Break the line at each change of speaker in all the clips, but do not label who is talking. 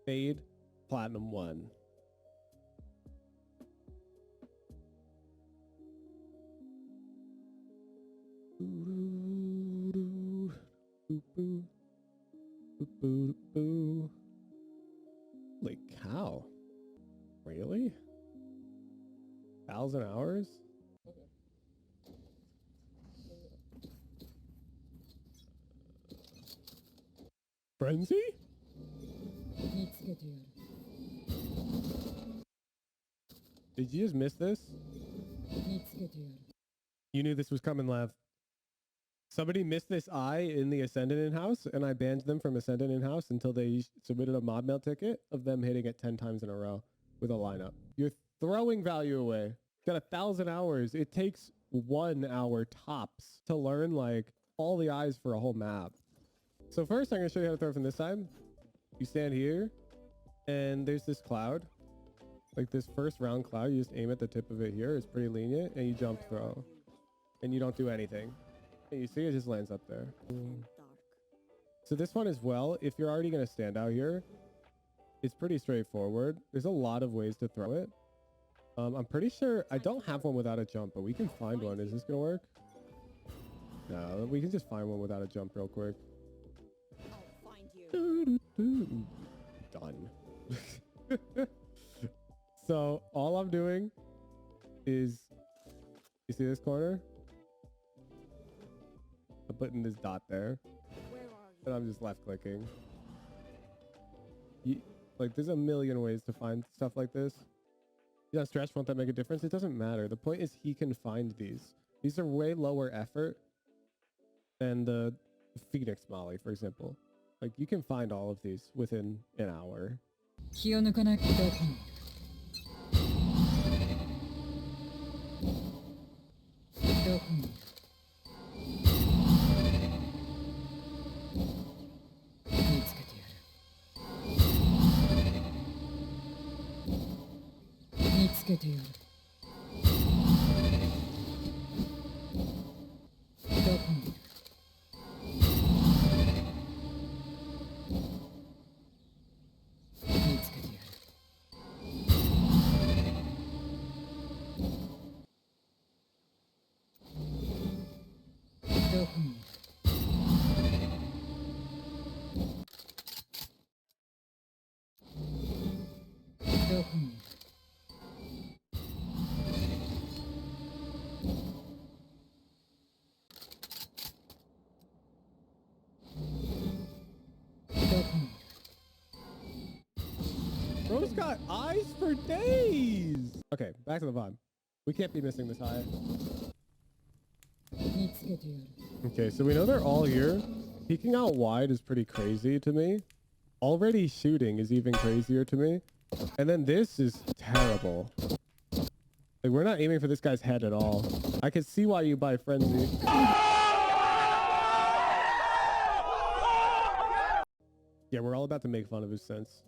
Fade, Platinum 1. Holy cow. Really? 1,000 hours? Frenzy? Did you just miss this? You knew this was coming, Lev. Somebody missed this eye in the Ascendant in-house, and I banned them from Ascendant in-house until they submitted a mod mail ticket of them hitting it 10 times in a row with a lineup. You're throwing value away. Got 1,000 hours. It takes 1 hour tops to learn like all the eyes for a whole map. So first I'm going to show you how to throw from this side. You stand here and there's this cloud. Like this first round cloud, you just aim at the tip of it here. It's pretty lenient and you jump throw and you don't do anything. And you see it just lands up there. So this one as well, if you're already going to stand out here, it's pretty straightforward. There's a lot of ways to throw it. I'm pretty sure I don't have one without a jump, but we can find one. Is this going to work? No, we can just find one without a jump real quick.
I'll find you.
Done. So all I'm doing is, you see this corner? I'm putting this dot there.
Where are you?
And I'm just left clicking. Like there's a million ways to find stuff like this. Yeah, stretch, won't that make a difference? It doesn't matter. The point is he can find these. These are way lower effort than the Phoenix Molly, for example. Like you can find all of these within an hour. Bro's got eyes for days. Okay, back to the VOD. We can't be missing this high. Okay, so we know they're all here. Peeking out wide is pretty crazy to me. Already shooting is even crazier to me. And then this is terrible. Like we're not aiming for this guy's head at all. I can see why you buy Frenzy. Yeah, we're all about to make fun of his sense.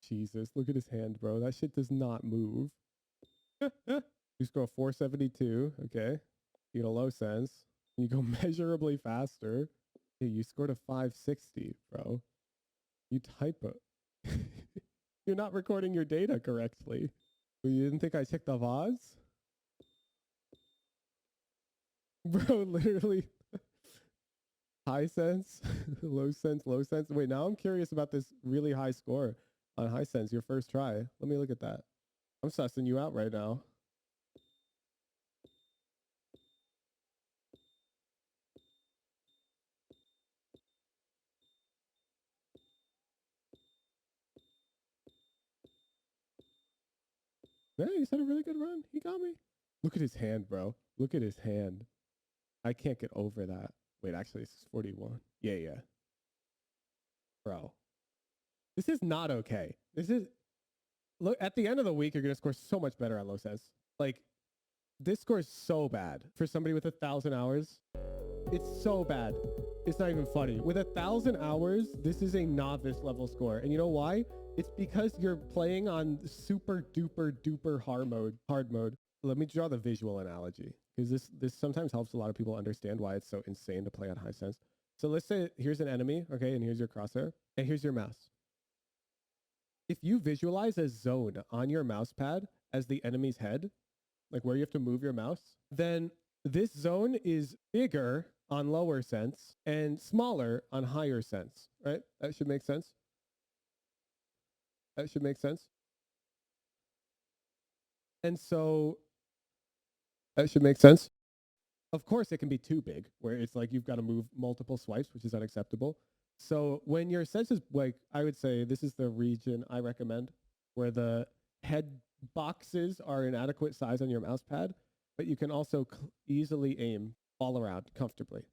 Jesus, look at his hand, bro. That shit does not move. You score 472. Okay. You get a low sense. You go measurably faster. Hey, you scored a 560, bro. You type it. You're not recording your data correctly. You didn't think I checked the VODs? Bro, literally. High sense, low sense, low sense. Wait, now I'm curious about this really high score on high sense, your first try. Let me look at that. I'm sussing you out right now. Yeah, he's had a really good run. He got me. Look at his hand, bro. Look at his hand. I can't get over that. Wait, actually, this is 41. Yeah. Bro. This is not okay. This is... Look, at the end of the week, you're going to score so much better at low sense. Like, this score is so bad for somebody with 1,000 hours. It's so bad. It's not even funny. With 1,000 hours, this is a novice level score. And you know why? It's because you're playing on super duper duper hard mode. Let me draw the visual analogy. because this sometimes helps a lot of people understand why it's so insane to play on high sense. So let's say here's an enemy, okay, and here's your crosshair, and here's your mouse. If you visualize a zone on your mouse pad as the enemy's head, like where you have to move your mouse, then this zone is bigger on lower sense and smaller on higher sense, right? That should make sense. That should make sense. And so that should make sense. Of course, it can be too big, where it's like you've got to move multiple swipes, which is unacceptable. So when your sense is like, I would say this is the region I recommend where the head boxes are an adequate size on your mouse pad, but you can also easily aim all around comfortably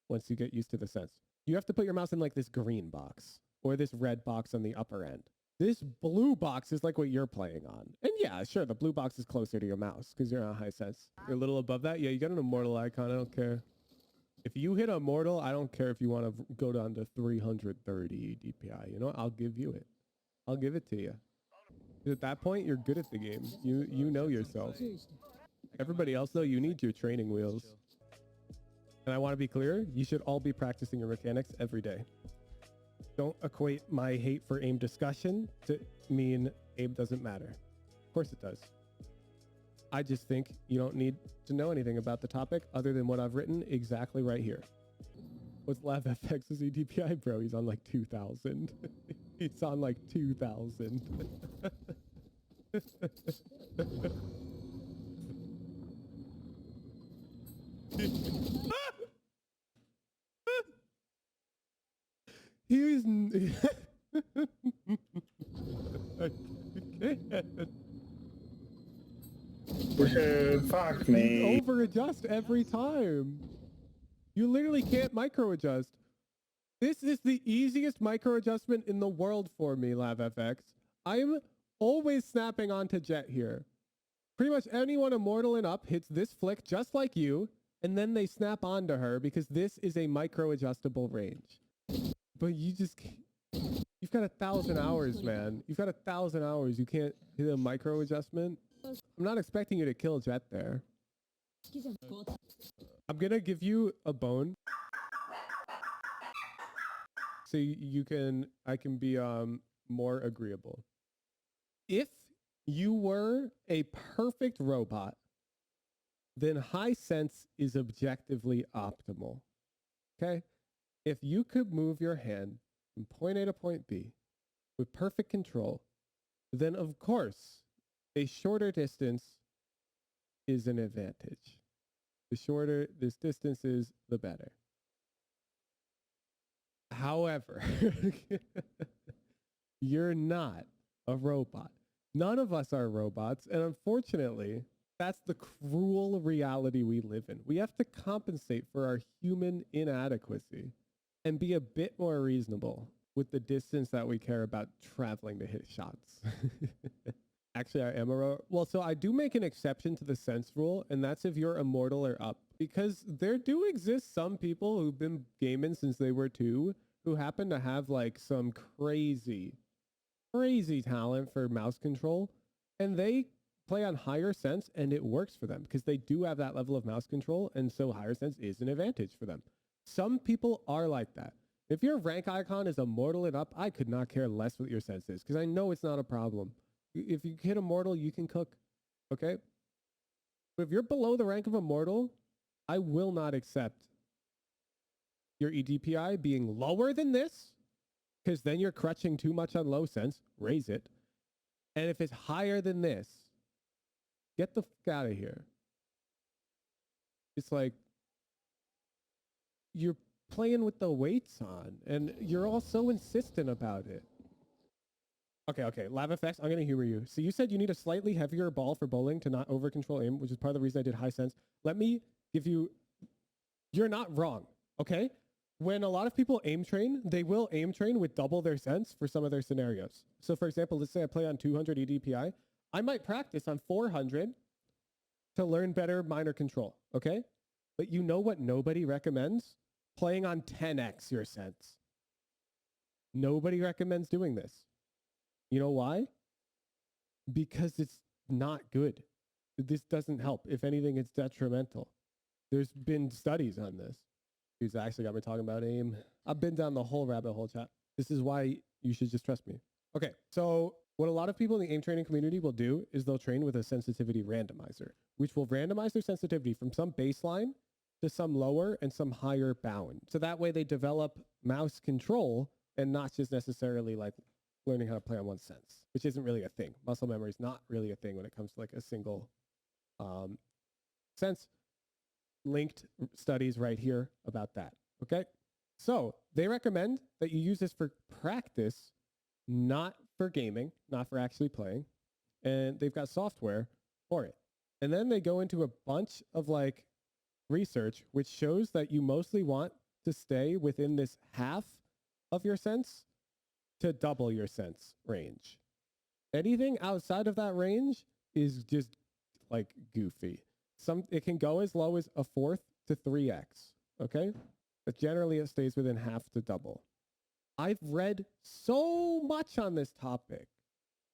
once you get used to the sense. You have to put your mouse in like this green box or this red box on the upper end. This blue box is like what you're playing on. And yeah, sure, the blue box is closer to your mouse because you're on high sense. You're a little above that. Yeah, you got an immortal icon. I don't care. If you hit immortal, I don't care if you want to go down to 330 DPI. You know, I'll give you it. I'll give it to you. At that point, you're good at the game. You know yourself. Everybody else, though, you need your training wheels. And I want to be clear, you should all be practicing your mechanics every day. Don't equate my hate for aim discussion to mean aim doesn't matter. Of course it does. I just think you don't need to know anything about the topic other than what I've written exactly right here. What's LavFX's EDPI, bro? He's on like 2,000. He's on like 2,000. He was.
Fuck me.
Over adjust every time. You literally can't micro adjust. This is the easiest micro adjustment in the world for me, LavFX. I'm always snapping onto Jet here. Pretty much anyone immortal and up hits this flick just like you, and then they snap onto her because this is a micro adjustable range. But you just can't. You've got 1,000 hours, man. You've got 1,000 hours. You can't hit a micro adjustment. I'm not expecting you to kill Jet there. I'm going to give you a bone. So I can be more agreeable. If you were a perfect robot, then high sense is objectively optimal. Okay? If you could move your hand from point A to point B with perfect control, then of course a shorter distance is an advantage. The shorter this distance is, the better. However, you're not a robot. None of us are robots. And unfortunately, that's the cruel reality we live in. We have to compensate for our human inadequacy and be a bit more reasonable with the distance that we care about traveling to hit shots. Actually, I am a robot. Well, so I do make an exception to the sense rule, and that's if you're immortal or up. Because there do exist some people who've been gaming since they were 2 who happen to have like some crazy talent for mouse control, and they play on higher sense and it works for them because they do have that level of mouse control, and so higher sense is an advantage for them. Some people are like that. If your rank icon is immortal and up, I could not care less what your sense is because I know it's not a problem. If you hit immortal, you can cook, okay? But if you're below the rank of immortal, I will not accept your EDPI being lower than this, because then you're crutching too much on low sense. Raise it. And if it's higher than this, get the fuck out of here. It's like you're playing with the weights on, and you're all so insistent about it. Okay, LavFX, I'm going to humor you. So you said you need a slightly heavier ball for bowling to not over control aim, which is part of the reason I did high sense. Let me give you, you're not wrong, okay? When a lot of people aim train, they will aim train with double their sense for some of their scenarios. So for example, let's say I play on 200 EDPI. I might practice on 400 to learn better minor control, okay? But you know what nobody recommends? Playing on 10x your sense. Nobody recommends doing this. You know why? Because it's not good. This doesn't help. If anything, it's detrimental. There's been studies on this. Who's actually got me talking about aim. I've been down the whole rabbit hole, chat. This is why you should just trust me. Okay, so what a lot of people in the aim training community will do is they'll train with a sensitivity randomizer, which will randomize their sensitivity from some baseline to some lower and some higher bound. So that way they develop mouse control and not just necessarily like learning how to play on one sense, which isn't really a thing. Muscle memory is not really a thing when it comes to like a single sense. Linked studies right here about that. Okay. So they recommend that you use this for practice, not for gaming, not for actually playing. And they've got software for it. And then they go into a bunch of like research, which shows that you mostly want to stay within this half of your sense to double your sense range. Anything outside of that range is just like goofy. It can go as low as a fourth to 3x, okay? But generally it stays within half to double. I've read so much on this topic.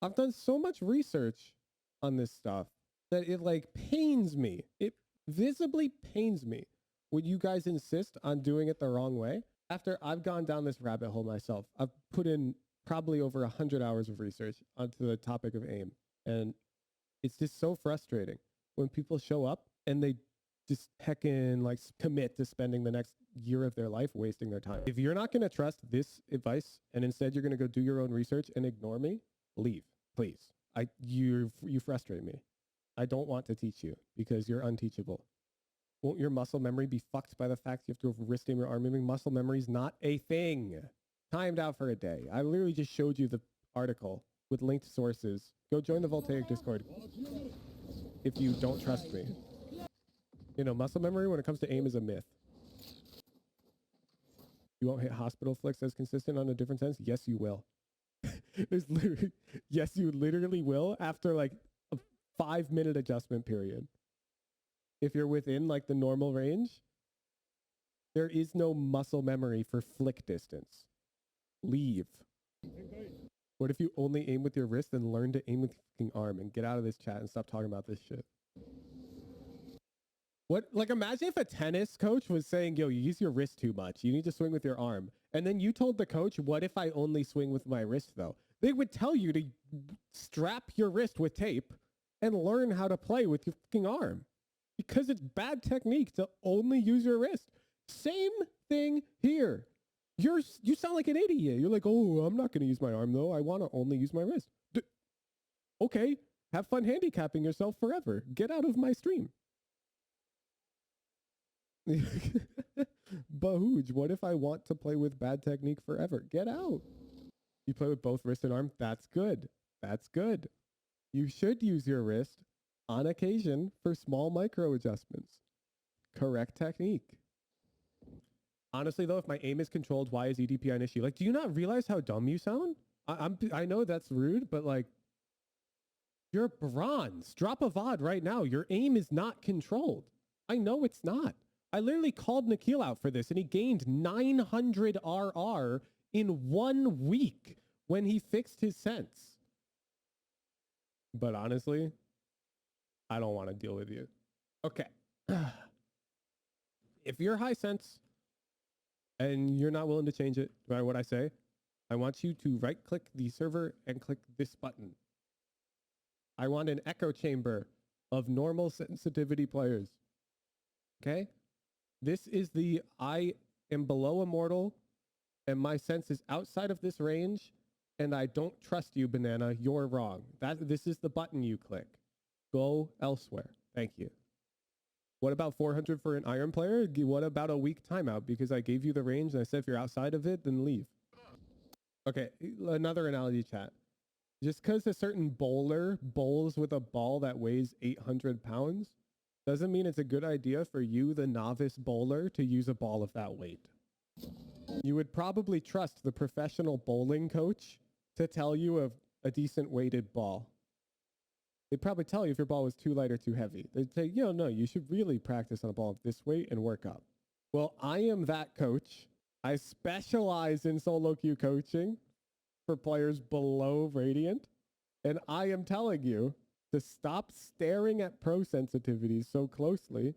I've done so much research on this stuff that it like pains me. It visibly pains me when you guys insist on doing it the wrong way. After I've gone down this rabbit hole myself, I've put in probably over 100 hours of research onto the topic of aim. And it's just so frustrating when people show up and they just heckin' like commit to spending the next year of their life wasting their time. If you're not going to trust this advice and instead you're going to go do your own research and ignore me, leave, please. You frustrate me. I don't want to teach you because you're unteachable. Won't your muscle memory be fucked by the fact you have to have wrist aim or arm aiming? Muscle memory is not a thing. Timed out for a day. I literally just showed you the article with linked sources. Go join the Voltaic Discord if you don't trust me. You know, muscle memory when it comes to aim is a myth. You won't hit hospital flicks as consistent on a different sense? Yes, you will. There's literally, yes, you literally will after like a 5-minute adjustment period. If you're within like the normal range, there is no muscle memory for flick distance. Leave. What if you only aim with your wrist and learn to aim with your fucking arm and get out of this chat and stop talking about this shit? What, like, imagine if a tennis coach was saying, yo, you use your wrist too much. You need to swing with your arm. And then you told the coach, what if I only swing with my wrist, though? They would tell you to strap your wrist with tape and learn how to play with your fucking arm because it's bad technique to only use your wrist. Same thing here. You sound like an idiot. You're like, oh, I'm not going to use my arm, though. I want to only use my wrist. Okay, have fun handicapping yourself forever. Get out of my stream. Bahuj, what if I want to play with bad technique forever? Get out. You play with both wrist and arm? That's good. That's good. You should use your wrist on occasion for small micro adjustments. Correct technique. Honestly, though, if my aim is controlled, why is EDP an issue? Like, do you not realize how dumb you sound? I know that's rude, but like, you're bronze. Drop a VOD right now. Your aim is not controlled. I know it's not. I literally called Nikhil out for this and he gained 900 RR in 1 week when he fixed his sense. But honestly, I don't want to deal with you. Okay. If you're high sense and you're not willing to change it, no matter what I say, I want you to right click the server and click this button. I want an echo chamber of normal sensitivity players. Okay? This is the I am below immortal and my sense is outside of this range and I don't trust you, banana. You're wrong. This is the button you click. Go elsewhere. Thank you. What about 400 for an iron player? What about a week timeout? Because I gave you the range and I said if you're outside of it, then leave. Okay, another analogy, chat. Just because a certain bowler bowls with a ball that weighs 800 pounds doesn't mean it's a good idea for you, the novice bowler, to use a ball of that weight. You would probably trust the professional bowling coach to tell you a decent weighted ball. They'd probably tell you if your ball was too light or too heavy. They'd say, no, you should really practice on a ball of this weight and work up. Well, I am that coach. I specialize in solo queue coaching for players below Radiant. And I am telling you to stop staring at pro sensitivities so closely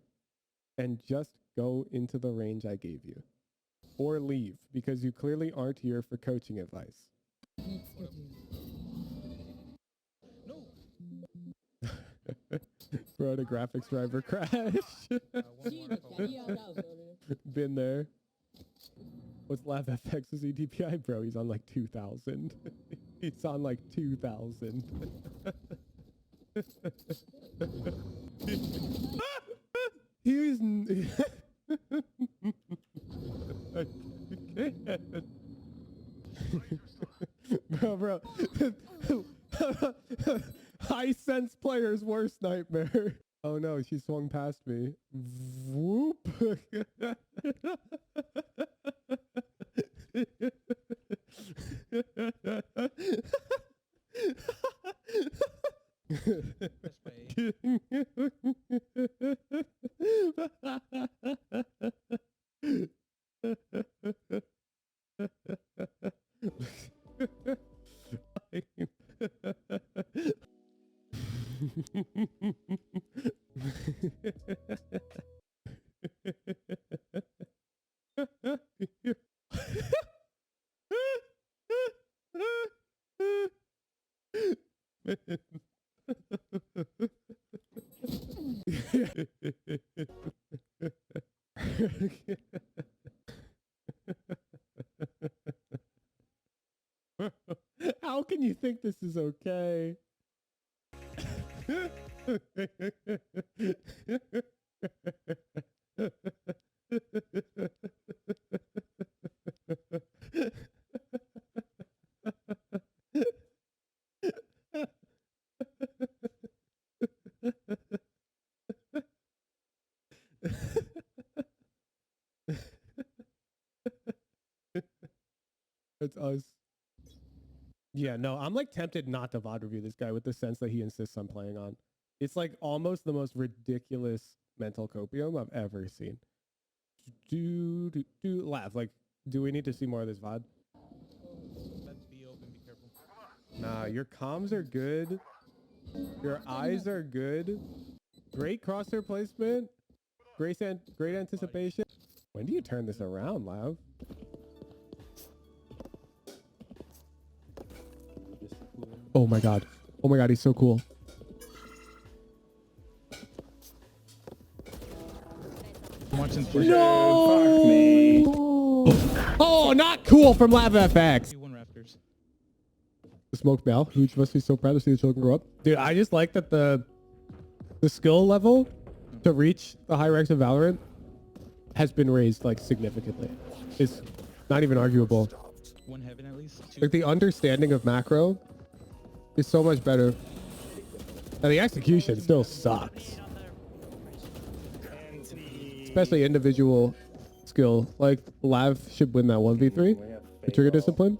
and just go into the range I gave you. Or leave, because you clearly aren't here for coaching advice. Bro, the graphics driver crash. Been there. What's Lav FX's EDPI? Bro, he's on like 2,000. He's on like 2,000. He was... I can't. Bro. High sense player's worst nightmare. Oh no, she swung past me. Whoop. How can you think this is okay? It's us. Yeah, no, I'm like tempted not to VOD review this guy with the sense that he insists on playing on. It's like almost the most ridiculous mental copium I've ever seen. Laugh. Like, do we need to see more of this VOD?
Be open, be careful.
Nah, your comms are good. Your eyes are good. Great crosshair placement. Great anticipation. When do you turn this around, Lav? Oh my god. Oh my god, he's so cool.
I'm watching
No!
Fuck me.
Oh, not cool from Lav FX.
One Raptors.
The smoked bell. Hooch must be so proud to see the children grow up. Dude, I just like that the skill level to reach the high ranks of Valorant has been raised like significantly. It's not even arguable.
One heaven at least. Two.
Like the understanding of macro is so much better. Now the execution still sucks. Especially individual skill. Like Lav should win that 1v3. The trigger discipline.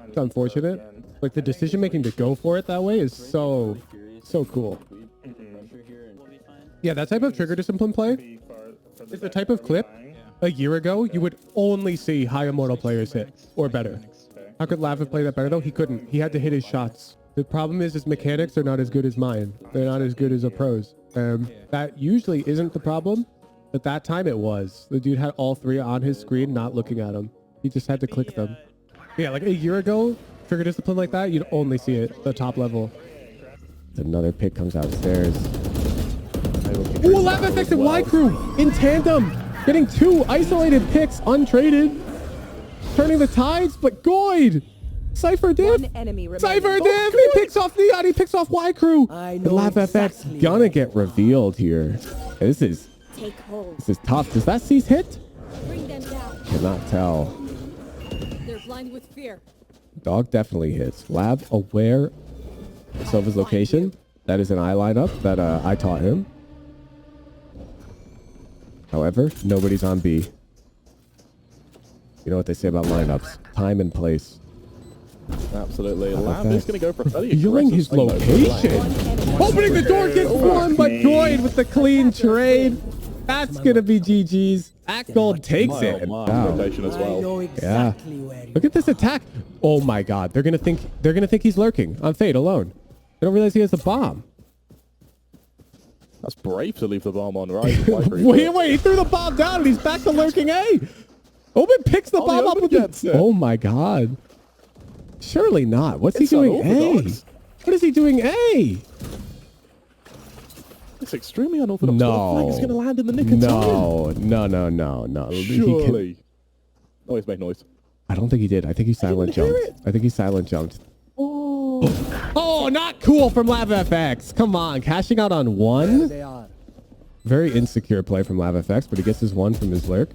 It's unfortunate. Like the decision making to go for it that way is so cool. Yeah, that type of trigger discipline play is the type of clip a year ago you would only see high immortal players hit or better. How could Lav have played that better though? He couldn't. He had to hit his shots. The problem is his mechanics are not as good as mine. They're not as good as a pro's. That usually isn't the problem, but that time it was. The dude had all three on his screen, not looking at them. He just had to click them. Yeah, like a year ago, trigger discipline like that, you'd only see it at the top level. Another pick comes outstairs. Ooh, Lav FX and Y Crew in tandem, getting two isolated picks untraded, turning the tides. But Goyd, Cypher div, Cypher div, he picks off Neon, he picks off Y Crew. Lav FX gonna get revealed here. This is tough. Does that C's hit?
Bring them down.
Cannot tell.
They're blind with fear.
Dog definitely hits. Lav aware of his location. That is an eye lineup that I taught him. However, nobody's on B. You know what they say about lineups. Time and place.
Absolutely. Lav is going to go for a fairly
Feeling his
aggressive
location. Opening the door gets one, but Goyd with the clean trade. That's going to be GG's. That gold takes it. Wow.
rotation as well.
Yeah. Look at this attack. Oh my god. They're going to think he's lurking on Fade alone. They don't realize he has the bomb.
That's brave to leave the bomb on Rise.
Wait, he threw the bomb down and he's back to lurking A. Omen picks the bomb up with the... Oh my god. Surely not. What's he doing A? What is he doing A?
It's extremely unorthodox.
No.
He's going to land in the nick of time.
No.
Surely. Oh, he's made noise.
I don't think he did. I think he silent jumped. I think he silent jumped. Oh, not cool from LavFX. Come on, cashing out on one.
They are.
Very insecure play from LavFX, but he gets his one from his lurk.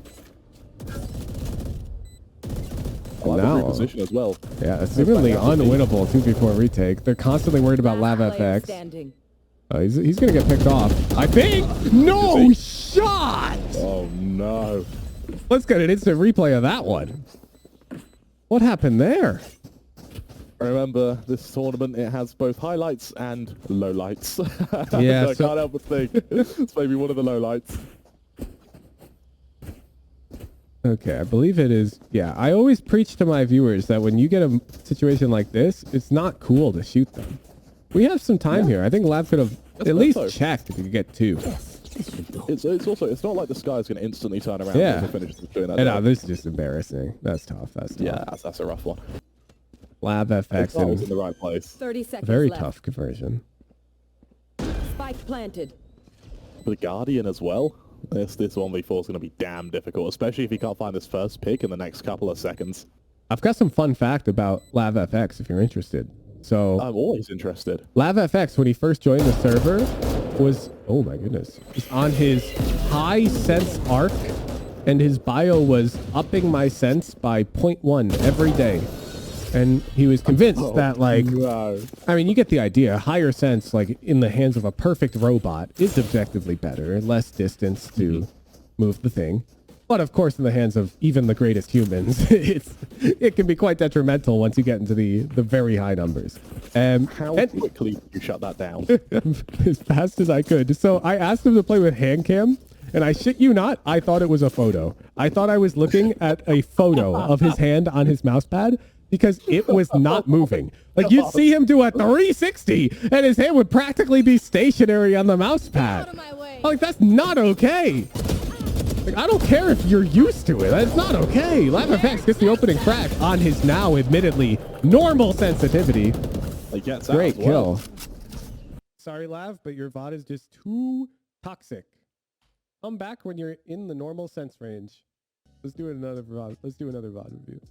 I like the reposition as well.
Yeah, assumingly unwinnable 2v4 retake. They're constantly worried about LavFX.
Standing.
Oh, he's gonna get picked off. I think. No shot.
Oh no.
Let's get an instant replay of that one. What happened there?
Remember, this tournament, it has both highlights and lowlights.
Yeah,
I can't help but think it's maybe one of the lowlights.
Okay, I believe it is. Yeah, I always preach to my viewers that when you get a situation like this, it's not cool to shoot them. We have some time here. I think Lav could have at least checked if he could get two.
It's also, it's not like the sky is going to instantly turn around
Yeah.
to finish doing that.
No, this is just embarrassing. That's tough. That's tough.
Yeah, that's a rough one.
LavFX
I was in the right place.
30 seconds
very
left.
tough conversion.
Spike planted.
For the Guardian as well, this 1v4 is going to be damn difficult, especially if he can't find his first pick in the next couple of seconds.
I've got some fun fact about LavFX if you're interested. So
I'm always interested.
LavFX, when he first joined the server, was, oh my goodness, was on his high sense arc, and his bio was upping my sense by 0.1 every day. And he was convinced that, like, I mean, you get the idea. Higher sense, like, in the hands of a perfect robot is objectively better. Less distance to move the thing. But, of course, in the hands of even the greatest humans, it can be quite detrimental once you get into the very high numbers.
How quickly did you shut that down?
As fast as I could. So I asked him to play with hand cam, and I shit you not, I thought it was a photo. I thought I was looking at a photo of his hand on his mouse pad, because it was not moving. Like, you'd see him do a 360 and his hand would practically be stationary on the mouse pad.
Out of my way.
Like, that's not okay. Like, I don't care if you're used to it. That's not okay. LavFX gets the opening crack on his now admittedly normal sensitivity.
He gets
Great
out as well.
kill. Sorry, Lav, but your VOD is just too toxic. Come back when you're in the normal sense range. Let's do another VOD. Let's do another VOD review.